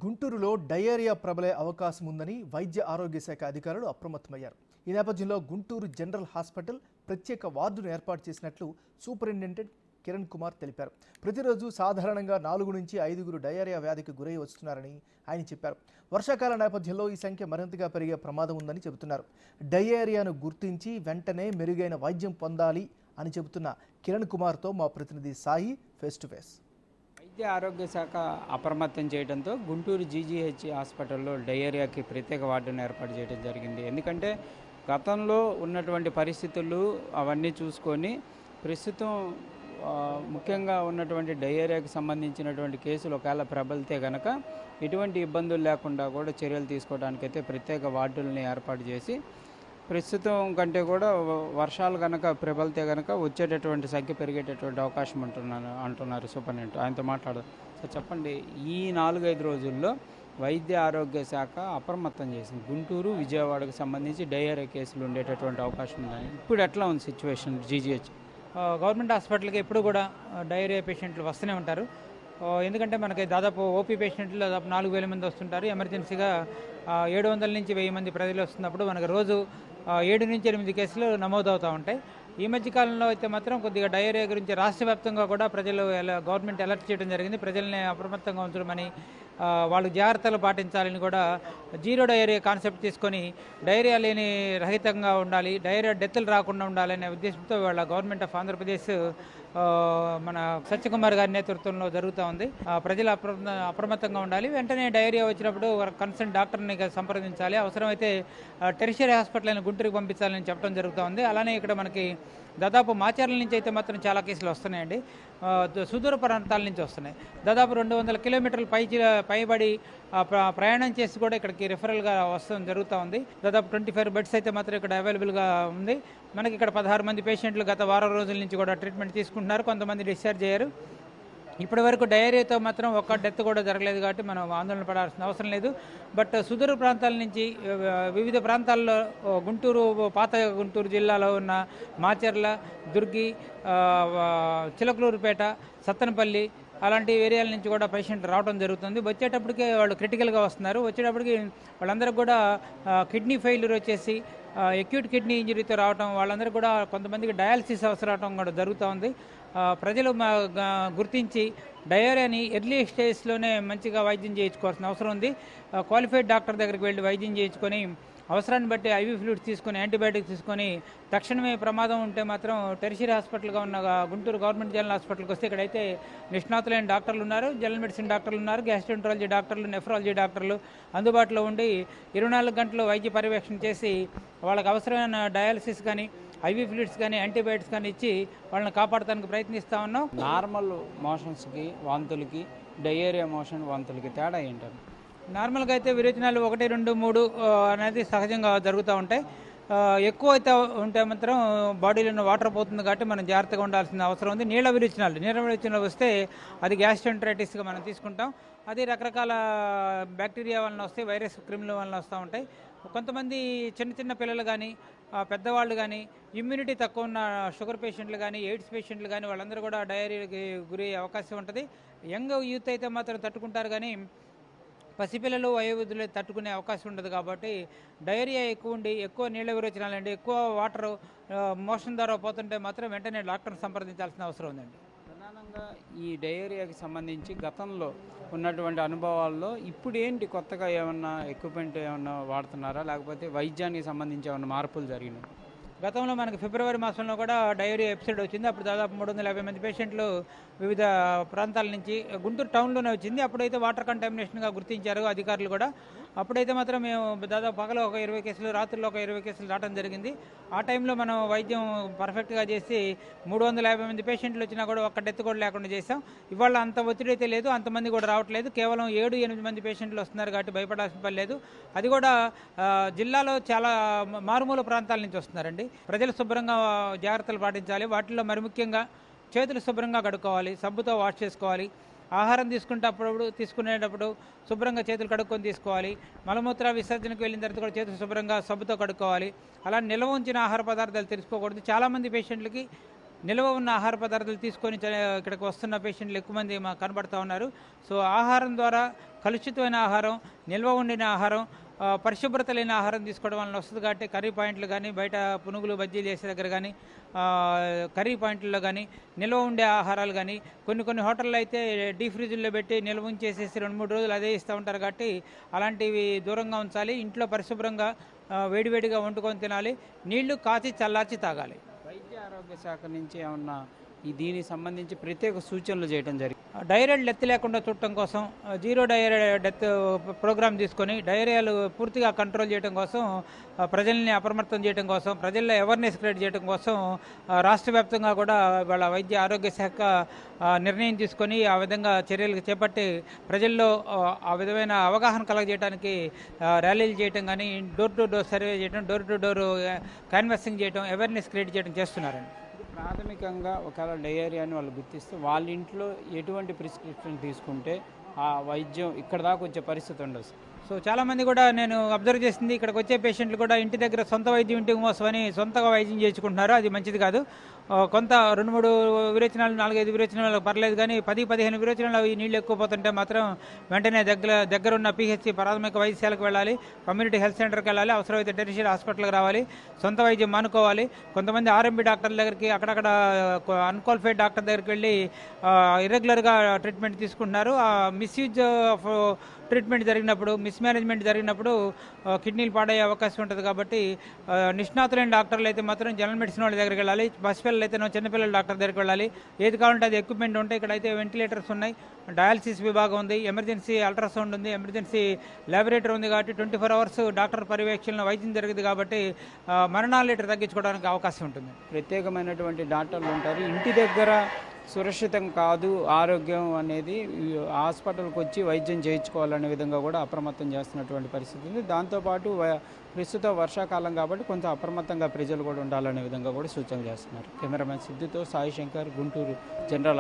గుంటూరులో డయేరియా ప్రబలే అవకాశం ఉందని వైద్య ఆరోగ్య శాఖ అధికారులు అప్రమత్తమయ్యారు. ఈ నేపథ్యంలో గుంటూరు జనరల్ హాస్పిటల్ ప్రత్యేక వార్డును ఏర్పాటు చేసినట్లు సూపరింటెండెంట్ కిరణ్ కుమార్ తెలిపారు. ప్రతిరోజు సాధారణంగా 4 నుంచి 5 డయేరియా వ్యాధికి గురై వస్తున్నారని ఆయన చెప్పారు. వర్షాకాల నేపథ్యంలో ఈ సంఖ్య మరింతగా పెరిగే ప్రమాదం ఉందని చెబుతున్నారు. డయేరియాను గుర్తించి వెంటనే మెరుగైన వైద్యం పొందాలి అని చెబుతున్న కిరణ్ కుమార్తో మా ప్రతినిధి సాయి ఫేస్ టు ఫేస్. వైద్య ఆరోగ్య శాఖ అప్రమత్తం చేయడంతో గుంటూరు జీజీహెచ్ హాస్పిటల్లో డయేరియాకి ప్రత్యేక వార్డును ఏర్పాటు చేయడం జరిగింది. ఎందుకంటే గతంలో ఉన్నటువంటి పరిస్థితులు అవన్నీ చూసుకొని ప్రస్తుతం ముఖ్యంగా ఉన్నటువంటి డయేరియాకి సంబంధించినటువంటి కేసులు ఒకవేళ ప్రబలితే కనుక ఎటువంటి ఇబ్బందులు లేకుండా కూడా చర్యలు తీసుకోవడానికైతే ప్రత్యేక వార్డుల్ని ఏర్పాటు చేసి ప్రస్తుతం కంటే కూడా వర్షాలు కనుక ప్రబలితే కనుక వచ్చేటటువంటి సంఖ్య పెరిగేటటువంటి అవకాశం అంటున్నారు సూపరింటెండెంట్. ఆయనతో మాట్లాడదాం. సార్ చెప్పండి, ఈ 4-5 రోజుల్లో వైద్య ఆరోగ్య శాఖ అప్రమత్తం చేసింది గుంటూరు విజయవాడకు సంబంధించి డయేరియా కేసులు ఉండేటటువంటి అవకాశం ఉందని. ఇప్పుడు ఎట్లా ఉంది సిచ్యువేషన్ జీజీహెచ్? గవర్నమెంట్ హాస్పిటల్కి ఎప్పుడు కూడా డయేరియా పేషెంట్లు వస్తూనే ఉంటారు. ఎందుకంటే మనకి దాదాపు ఓపీ పేషెంట్లు దాదాపు 4,000 మంది వస్తుంటారు. ఎమర్జెన్సీగా 700 నుంచి 1000 మంది ప్రజలు వస్తున్నప్పుడు మనకు రోజు 7 నుంచి 8 కేసులు నమోదవుతూ ఉంటాయి. ఈ మధ్యకాలంలో అయితే మాత్రం కొద్దిగా డయేరియా గురించి రాష్ట్ర వ్యాప్తంగా కూడా ప్రజలు గవర్నమెంట్ అలర్ట్ చేయడం జరిగింది. ప్రజల్ని అప్రమత్తంగా ఉంచడమని, వాళ్ళు జాగ్రత్తలు పాటించాలని కూడా జీరో డయేరియా కాన్సెప్ట్ తీసుకొని డయేరియా లేని రహితంగా ఉండాలి, డయేరియా డెత్తులు రాకుండా ఉండాలనే ఉద్దేశంతో వాళ్ళ గవర్నమెంట్ ఆఫ్ ఆంధ్రప్రదేశ్ మన సత్యకుమార్ గారి నేతృత్వంలో జరుగుతూ ఉంది. ప్రజలు అప్రమత్తంగా ఉండాలి. వెంటనే డయేరియా వచ్చినప్పుడు కన్సర్న్ డాక్టర్ని సంప్రదించాలి. అవసరమైతే టెరిషియరీ హాస్పిటల్ అయిన గుంటూరుకి పంపించాలని చెప్పడం జరుగుతూ ఉంది. అలానే ఇక్కడ మనకి దాదాపు మాచర్ల నుంచి అయితే మాత్రం చాలా కేసులు వస్తున్నాయండి. సుదూర ప్రాంతాల నుంచి వస్తున్నాయి. దాదాపు 200 కిలోమీటర్లు పైబడి ప్రయాణం చేసి కూడా ఇక్కడికి రిఫరల్గా వస్తడం జరుగుతూ ఉంది. దాదాపు 25 బెడ్స్ అయితే మాత్రం ఇక్కడ అవైలబుల్గా ఉంది. మనకి ఇక్కడ 16 మంది పేషెంట్లు గత వారం రోజుల నుంచి కూడా ట్రీట్మెంట్ తీసుకుంటున్నారు. కొంతమంది డిశ్చార్జ్ అయ్యారు. ఇప్పటి వరకు డయేరియాతో మాత్రం ఒక్క డెత్ కూడా జరగలేదు కాబట్టి మనం ఆందోళన పడాల్సిన అవసరం లేదు. బట్ సుదూర ప్రాంతాల నుంచి వివిధ ప్రాంతాల్లో గుంటూరు, పాత గుంటూరు జిల్లాలో ఉన్న మాచర్ల, దుర్గి, చిలకలూరుపేట, సత్తెనపల్లి అలాంటి ఏరియాల నుంచి కూడా పేషెంట్ రావడం జరుగుతుంది. వచ్చేటప్పటికే వాళ్ళు క్రిటికల్గా వస్తున్నారు. వచ్చేటప్పటికి వాళ్ళందరికీ కూడా కిడ్నీ ఫెయిల్యూర్ వచ్చేసి అక్యూట్ కిడ్నీ ఇంజరీతో రావడం, వాళ్ళందరూ కూడా కొంతమందికి డయాలసిస్ అవసరం కూడా జరుగుతూ ఉంది. ప్రజలు గుర్తించి డయేరియాని ఎర్లీ స్టేజ్లోనే మంచిగా వైద్యం చేయించుకోవాల్సిన అవసరం ఉంది. క్వాలిఫైడ్ డాక్టర్ దగ్గరికి వెళ్ళి వైద్యం చేయించుకొని అవసరాన్ని బట్టి ఐవీ ఫ్లూయిడ్స్ తీసుకొని యాంటీబయాటిక్స్ తీసుకొని తక్షణమే ప్రమాదం ఉంటే మాత్రం టెరిషియరీ హాస్పిటల్గా ఉన్న గుంటూరు గవర్నమెంట్ జనరల్ హాస్పిటల్కి వస్తే ఇక్కడైతే నిష్ణాతులైన డాక్టర్లు ఉన్నారు, జనరల్ మెడిసిన్ డాక్టర్లు ఉన్నారు, గ్యాస్ట్రోఎంటరాలజీ డాక్టర్లు, నెఫ్రాలజీ డాక్టర్లు అందుబాటులో ఉండి 24 గంటలు వైద్య పర్యవేక్షణ చేసి వాళ్ళకి అవసరమైన డయాలసిస్ కానీ ఐవీ ఫ్లూయిడ్స్ కానీ యాంటీబయాటిక్స్ కానీ ఇచ్చి వాళ్ళని కాపాడటానికి ప్రయత్నిస్తూ ఉన్నాం. నార్మల్ మోషన్స్కి, వాంతులకి, డయేరియా మోషన్ వాంతులకి తేడా ఏంటారు? నార్మల్గా అయితే విరేచనాలు 1, 2, 3 అనేది సహజంగా జరుగుతూ ఉంటాయి. ఎక్కువ అయితే ఉంటే మాత్రం బాడీలో ఉన్న వాటర్ పోతుంది కాబట్టి మనం జాగ్రత్తగా ఉండాల్సిన అవసరం ఉంది. నీళ్ళ విరేచనాలు వస్తే అది గ్యాస్ట్రోఎంటరైటిస్గా మనం తీసుకుంటాం. అది రకరకాల బ్యాక్టీరియా వలన వస్తాయి, వైరస్ క్రిముల వలన వస్తూ ఉంటాయి. కొంతమంది చిన్న పిల్లలు కానీ పెద్దవాళ్ళు కానీ ఇమ్యూనిటీ తక్కువ ఉన్న షుగర్ పేషెంట్లు కానీ ఎయిడ్స్ పేషెంట్లు కానీ వాళ్ళందరూ కూడా డయేరియాకి గురయ్యే అవకాశం ఉంటుంది. యంగ్ యూత్ అయితే మాత్రం తట్టుకుంటారు కానీ పసిపిల్లలు, వయోవృద్ధులు తట్టుకునే అవకాశం ఉండదు. కాబట్టి డయేరియా ఎక్కువ ఉండి ఎక్కువ నీళ్ళ విరోచనాలు అండి, ఎక్కువ వాటర్ మోషన్ ద్వారా పోతుంటే మాత్రం వెంటనే డాక్టర్ని సంప్రదించాల్సిన అవసరం ఉందండి. ప్రధానంగా ఈ డయేరియాకి సంబంధించి గతంలో ఉన్నటువంటి అనుభవాల్లో ఇప్పుడు ఏంటి కొత్తగా ఏమన్నా ఎక్విప్మెంట్ ఏమన్నా వాడుతున్నారా, లేకపోతే వైద్యానికి సంబంధించి ఏమన్నా మార్పులు జరిగినాయి? గతంలో మనకి ఫిబ్రవరి మాసంలో కూడా డయేరియా ఎపిసోడ్ వచ్చింది. అప్పుడు దాదాపు 350 మంది పేషెంట్లు వివిధ ప్రాంతాల నుంచి గుంటూరు టౌన్లోనే వచ్చింది. అప్పుడైతే వాటర్ కంటామినేషన్గా గుర్తించారు అధికారులు కూడా. అప్పుడైతే మాత్రం మేము దాదాపు పగలు ఒక 20 కేసులు, రాత్రుల్లో ఒక 20 కేసులు రావడం జరిగింది. ఆ టైంలో మనం వైద్యం పర్ఫెక్ట్గా చేసి 350 మంది పేషెంట్లు వచ్చినా కూడా ఒక్క డెత్ కూడా లేకుండా చేసాం. ఇవాళ అంత ఒత్తిడి అయితే లేదు, అంతమంది కూడా రావట్లేదు. కేవలం 7-8 మంది పేషెంట్లు వస్తున్నారు కాబట్టి భయపడాల్సిన పని లేదు. అది కూడా జిల్లాలో చాలా మారుమూల ప్రాంతాల నుంచి వస్తున్నారండి. ప్రజలు శుభ్రంగా జాగ్రత్తలు పాటించాలి. వాటిల్లో మరి ముఖ్యంగా చేతులు శుభ్రంగా కడుక్కోవాలి, సబ్బుతో వాష్ చేసుకోవాలి. ఆహారం తీసుకునేటప్పుడు శుభ్రంగా చేతులు కడుక్కొని తీసుకోవాలి. మలమూత్ర విసర్జనకు వెళ్ళిన తర్వాత కూడా చేతులు శుభ్రంగా సబ్బుతో కడుక్కోవాలి. అలా నిల్వ ఉంచిన ఆహార పదార్థాలు తెలుసుకోకూడదు. చాలామంది పేషెంట్లకి నిల్వ ఉన్న ఆహార పదార్థాలు తీసుకొని ఇక్కడికి వస్తున్న పేషెంట్లు ఎక్కువ మంది మాకు కనబడుతూ ఉన్నారు. సో ఆహారం ద్వారా కలుషితమైన ఆహారం, నిల్వ ఉండిన ఆహారం, పరిశుభ్రత లేని ఆహారం తీసుకోవడం వలన వస్తుంది. కాబట్టి కర్రీ పాయింట్లు కానీ, బయట పునుగులు బజ్జీలు చేసే దగ్గర కానీ, కర్రీ పాయింట్లలో కానీ నిల్వ ఉండే ఆహారాలు కానీ, కొన్ని హోటల్లో అయితే డీప్ ఫ్రిడ్జ్లో పెట్టి నిల్వ ఉంచేసేసి 2-3 రోజులు అదే ఇస్తూ ఉంటారు. కాబట్టి అలాంటివి దూరంగా ఉంచాలి. ఇంట్లో పరిశుభ్రంగా వేడివేడిగా వండుకొని తినాలి. నీళ్లు కాచి చల్లార్చి తాగాలి. వైద్య ఆరోగ్య శాఖ నుంచి ఏమన్నా దీనికి సంబంధించి ప్రత్యేక సూచనలు చేయడం జరిగింది. డయేరియా డెత్ లేకుండా చూడటం కోసం జీరో డయేరియా డెత్ ప్రోగ్రామ్ తీసుకొని డయేరియాలు పూర్తిగా కంట్రోల్ చేయడం కోసం, ప్రజల్ని అప్రమత్తం చేయడం కోసం, ప్రజల్లో అవేర్నెస్ క్రియేట్ చేయడం కోసం రాష్ట్ర వ్యాప్తంగా కూడా వాళ్ళ వైద్య ఆరోగ్య శాఖ నిర్ణయం తీసుకొని ఆ విధంగా చర్యలు చేపట్టి ప్రజల్లో ఆ విధమైన అవగాహన కలగజేయడానికి ర్యాలీలు చేయడం కానీ, డోర్ టు డోర్ సర్వే చేయడం, డోర్ టు డోర్ క్యాన్వాసింగ్ చేయడం, అవేర్నెస్ క్రియేట్ చేయడం చేస్తున్నారండి. ప్రాథమికంగా ఒకవేళ డయేరియాని వాళ్ళు గుర్తిస్తే వాళ్ళ ఇంట్లో ఎటువంటి ప్రిస్క్రిప్షన్ తీసుకుంటే ఆ వైద్యం ఇక్కడ దాకా వచ్చే పరిస్థితి ఉండదు. సో చాలామంది కూడా నేను అబ్జర్వ్ చేసింది, ఇక్కడికి వచ్చే పేషెంట్లు కూడా ఇంటి దగ్గర సొంత వైద్యం ఇంటికి మోసమని సొంతగా వైద్యం చేయించుకుంటున్నారు. అది మంచిది కాదు. కొంత 2-3 విరేచనాలు, 4-5 విరేచనాలు పర్లేదు, కానీ 10-15 విరేచనాలు ఈ నీళ్ళు ఎక్కువ పోతుంటే మాత్రం వెంటనే దగ్గరున్న పిహెచ్సి ప్రాథమిక వైద్యశాలకు వెళ్ళాలి, కమ్యూనిటీ హెల్త్ సెంటర్కి వెళ్ళాలి, అవసరమైతే టెరిషియరీ హాస్పిటల్కి రావాలి, సొంత వైద్యం మానుకోవాలి. కొంతమంది ఆర్ఎంపీ డాక్టర్ల దగ్గరికి, అక్కడక్కడ అన్క్వాలిఫైడ్ డాక్టర్ దగ్గరికి వెళ్ళి ఇర్రెగ్యులర్గా ట్రీట్మెంట్ తీసుకుంటున్నారు. మిస్యూజ్ ఆఫ్ ట్రీట్మెంట్ జరిగినప్పుడు, మిస్మేనేజ్మెంట్ జరిగినప్పుడు కిడ్నీలు పాడయ్యే అవకాశం ఉంటుంది. కాబట్టి నిష్ణాతులైన డాక్టర్లు అయితే మాత్రం జనరల్ మెడిసిన్ వాళ్ళ దగ్గరికి వెళ్ళాలి, పసిపిల్లలు అయితే చిన్నపిల్లల డాక్టర్ దగ్గరికి వెళ్ళాలి. ఏది కావాలంటే అది ఎక్విప్మెంట్ ఉంటాయి. ఇక్కడైతే వెంటిలేటర్స్ ఉన్నాయి, డయాలసిస్ విభాగం ఉంది, ఎమర్జెన్సీ అల్ట్రాసౌండ్ ఉంది, ఎమర్జెన్సీ ల్యాబొరేటరీ ఉంది. కాబట్టి 24 అవర్స్ డాక్టర్ పర్యవేక్షణలో వైద్యం జరిగింది. కాబట్టి మరణాల రేటు తగ్గించుకోవడానికి అవకాశం ఉంటుంది. ప్రత్యేకమైనటువంటి డాక్టర్లు ఉంటారు. ఇంటి దగ్గర సురక్షితం కాదు ఆరోగ్యం అనేది, హాస్పిటల్కి వచ్చి వైద్యం చేయించుకోవాలనే విధంగా కూడా అప్రమత్తం చేస్తున్నటువంటి పరిస్థితి ఉంది. దాంతోపాటు ప్రస్తుత వర్షాకాలం కాబట్టి కొంత అప్రమత్తంగా ప్రజలు కూడా ఉండాలనే విధంగా కూడా సూచన చేస్తున్నారు. కెమెరామెన్ సిద్ధితో సాయి శంకర్, గుంటూరు జనరల్